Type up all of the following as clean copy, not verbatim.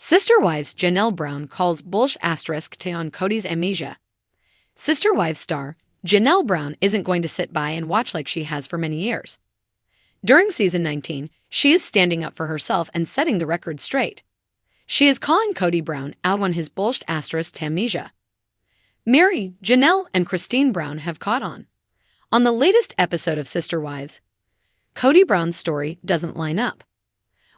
Sister Wives Janelle Brown calls bullsh asterisk to on Kody's Amnesia. Sister Wives star Janelle Brown isn't going to sit by and watch like she has for many years. During season 19, she is standing up for herself and setting the record straight. She is calling Kody Brown out on his bullsh asterisk to amnesia. Mary, Janelle, and Cristin Brown have caught on. On the latest episode of Sister Wives, Kody Brown's story doesn't line up.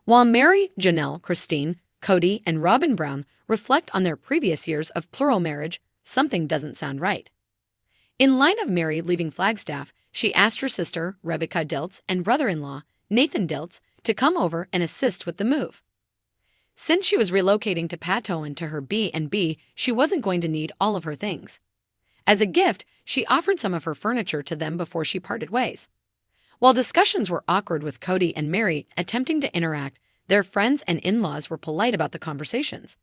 While Mary, Janelle, Cristin, Kody, and Robin Brown reflect on their previous years of plural marriage, something doesn't sound right. In line of Mary leaving Flagstaff, she asked her sister, Rebecca Diltz, and brother-in-law, Nathan Diltz, to come over and assist with the move. Since she was relocating to Patoan to her B&B, she wasn't going to need all of her things. As a gift, she offered some of her furniture to them before she parted ways. While discussions were awkward with Kody and Mary attempting to interact, their friends and in-laws were polite about the conversations.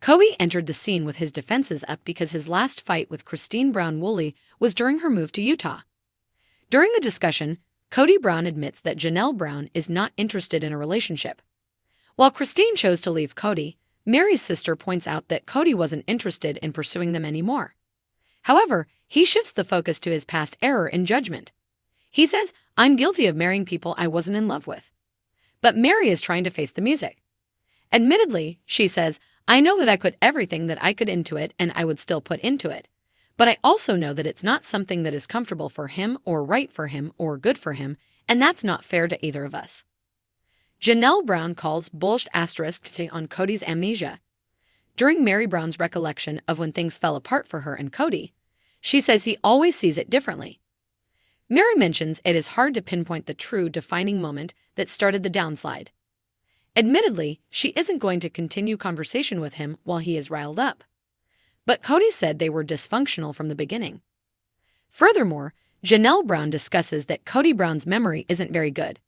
Kody entered the scene with his defenses up because his last fight with Cristin Brown Woolley was during her move to Utah. During the discussion, Kody Brown admits that Janelle Brown is not interested in a relationship. While Cristin chose to leave Kody, Mary's sister points out that Kody wasn't interested in pursuing them anymore. However, he shifts the focus to his past error in judgment. He says, "I'm guilty of marrying people I wasn't in love with." But Mary is trying to face the music. Admittedly, she says, "I know that I put everything that I could into it and I would still put into it. But I also know that it's not something that is comfortable for him or right for him or good for him, and that's not fair to either of us." Janelle Brown calls bullsh asterisk on Kody's amnesia. During Mary Brown's recollection of when things fell apart for her and Kody, she says he always sees it differently. Mary mentions it is hard to pinpoint the true defining moment that started the downslide. Admittedly, she isn't going to continue conversation with him while he is riled up. But Kody said they were dysfunctional from the beginning. Furthermore, Janelle Brown discusses that Kody Brown's memory isn't very good.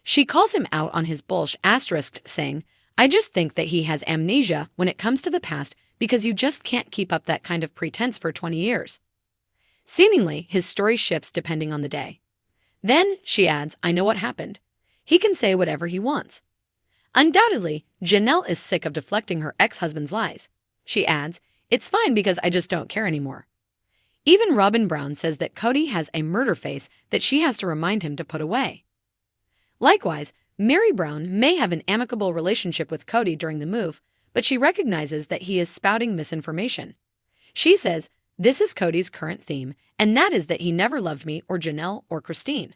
She calls him out on his bullsh asterisk, saying, "I just think that he has amnesia when it comes to the past because you just can't keep up that kind of pretense for 20 years. Seemingly, his story shifts depending on the day. Then, she adds, "I know what happened. He can say whatever he wants." Undoubtedly, Janelle is sick of deflecting her ex-husband's lies. She adds, "It's fine because I just don't care anymore." Even Robin Brown says that Kody has a murder face that she has to remind him to put away. Likewise, Mary Brown may have an amicable relationship with Kody during the move, but she recognizes that he is spouting misinformation. She says, "This is Kody's current theme, and that is that he never loved me or Janelle or Cristin."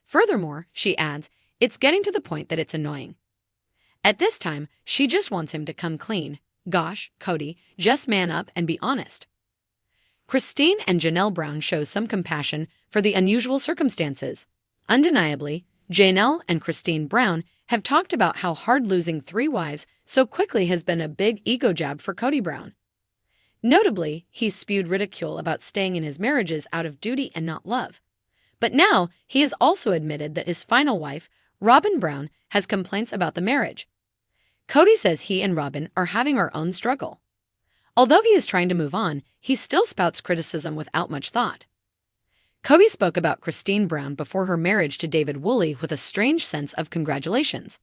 Furthermore, she adds, "It's getting to the point that it's annoying." At this time, she just wants him to come clean. Gosh, Kody, just man up and be honest. Cristin and Janelle Brown show some compassion for the unusual circumstances. Undeniably, Janelle and Cristin Brown have talked about how hard losing 3 wives so quickly has been a big ego jab for Kody Brown. Notably, he's spewed ridicule about staying in his marriages out of duty and not love. But now, he has also admitted that his final wife, Robin Brown, has complaints about the marriage. Kody says he and Robin are having our own struggle. Although he is trying to move on, he still spouts criticism without much thought. Kody spoke about Cristin Brown before her marriage to David Woolley with a strange sense of congratulations.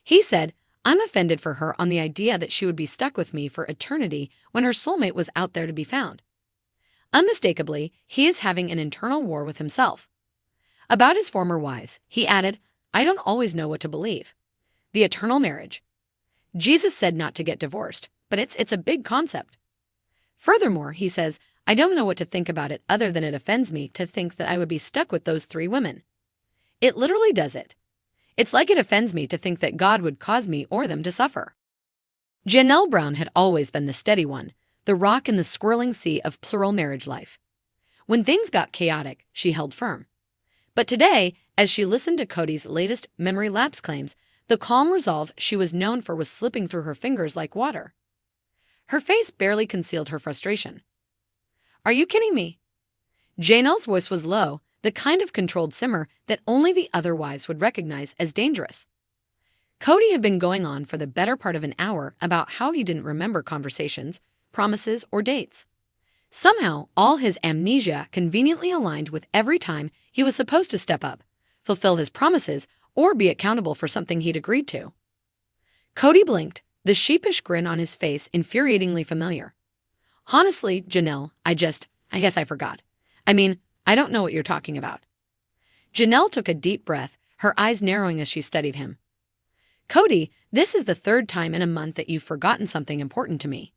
He said, "I'm offended for her on the idea that she would be stuck with me for eternity when her soulmate was out there to be found." Unmistakably, he is having an internal war with himself. About his former wives, he added, "I don't always know what to believe. The eternal marriage. Jesus said not to get divorced, but it's a big concept." Furthermore, he says, "I don't know what to think about it other than it offends me to think that I would be stuck with those 3 women. It literally does it. It's like it offends me to think that God would cause me or them to suffer." Janelle Brown had always been the steady one, the rock in the swirling sea of plural marriage life. When things got chaotic, she held firm. But today, as she listened to Kody's latest memory lapse claims, the calm resolve she was known for was slipping through her fingers like water. Her face barely concealed her frustration. "Are you kidding me?" Janelle's voice was low, the kind of controlled simmer that only the other wives would recognize as dangerous. Kody had been going on for the better part of an hour about how he didn't remember conversations, promises, or dates. Somehow, all his amnesia conveniently aligned with every time he was supposed to step up, fulfill his promises, or be accountable for something he'd agreed to. Kody blinked, the sheepish grin on his face infuriatingly familiar. Honestly, Janelle, I guess I forgot. I mean, I don't know what you're talking about. Janelle took a deep breath, her eyes narrowing as she studied him. Kody, this is the third time in a month that you've forgotten something important to me.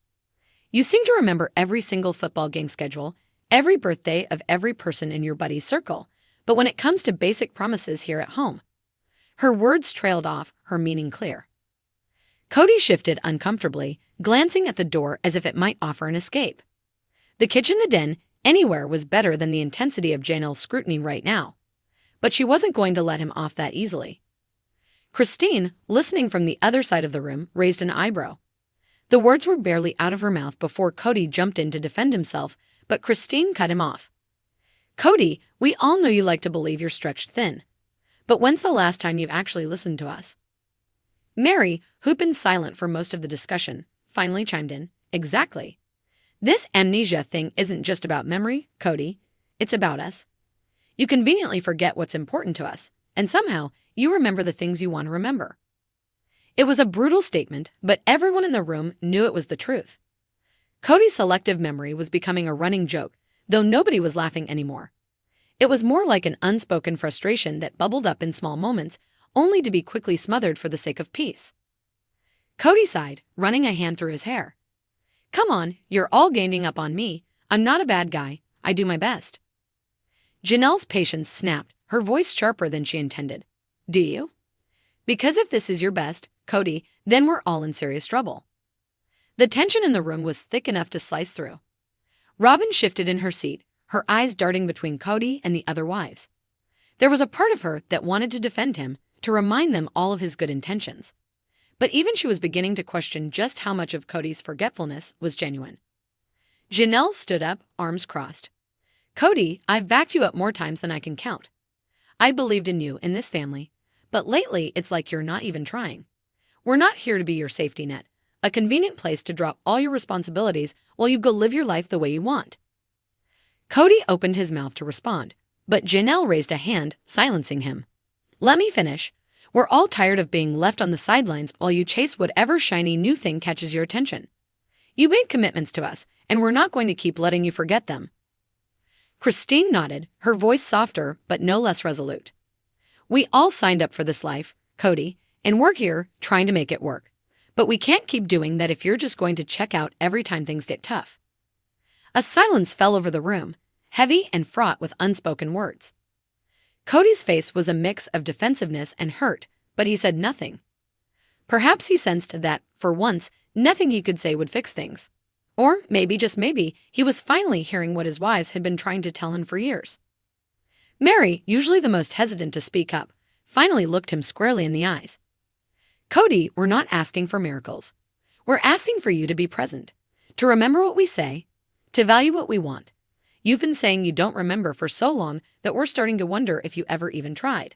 You seem to remember every single football game schedule, every birthday of every person in your buddy's circle, but when it comes to basic promises here at home. Her words trailed off, her meaning clear. Kody shifted uncomfortably, glancing at the door as if it might offer an escape. The kitchen, the den, anywhere was better than the intensity of Janelle's scrutiny right now. But she wasn't going to let him off that easily. Cristin, listening from the other side of the room, raised an eyebrow. The words were barely out of her mouth before Kody jumped in to defend himself, but Cristin cut him off. Kody, we all know you like to believe you're stretched thin. But when's the last time you've actually listened to us? Mary, who'd been silent for most of the discussion, finally chimed in. Exactly. This amnesia thing isn't just about memory, Kody. It's about us. You conveniently forget what's important to us, and somehow you remember the things you want to remember. It was a brutal statement, but everyone in the room knew it was the truth. Kody's selective memory was becoming a running joke, though nobody was laughing anymore. It was more like an unspoken frustration that bubbled up in small moments, only to be quickly smothered for the sake of peace. Kody sighed, running a hand through his hair. Come on, you're all ganging up on me. I'm not a bad guy. I do my best. Janelle's patience snapped, her voice sharper than she intended. Do you? Because if this is your best, Kody, then we're all in serious trouble. The tension in the room was thick enough to slice through. Robin shifted in her seat, her eyes darting between Kody and the other wives. There was a part of her that wanted to defend him, to remind them all of his good intentions. But even she was beginning to question just how much of Kody's forgetfulness was genuine. Janelle stood up, arms crossed. Kody, I've backed you up more times than I can count. I believed in you, in this family, but lately it's like you're not even trying. We're not here to be your safety net, a convenient place to drop all your responsibilities while you go live your life the way you want. Kody opened his mouth to respond, but Janelle raised a hand, silencing him. Let me finish. We're all tired of being left on the sidelines while you chase whatever shiny new thing catches your attention. You made commitments to us, and we're not going to keep letting you forget them. Cristin nodded, her voice softer but no less resolute. We all signed up for this life, Kody, and we're here trying to make it work. But we can't keep doing that if you're just going to check out every time things get tough. A silence fell over the room, heavy and fraught with unspoken words. Kody's face was a mix of defensiveness and hurt, but he said nothing. Perhaps he sensed that, for once, nothing he could say would fix things. Or maybe, just maybe, he was finally hearing what his wives had been trying to tell him for years. Mary, usually the most hesitant to speak up, finally looked him squarely in the eyes. Kody, we're not asking for miracles. We're asking for you to be present, to remember what we say, to value what we want. You've been saying you don't remember for so long that we're starting to wonder if you ever even tried.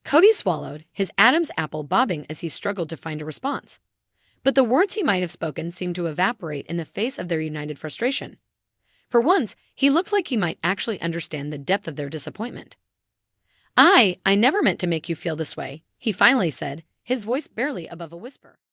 Kody swallowed, his Adam's apple bobbing as he struggled to find a response. But the words he might have spoken seemed to evaporate in the face of their united frustration. For once, he looked like he might actually understand the depth of their disappointment. I never meant to make you feel this way, he finally said, his voice barely above a whisper.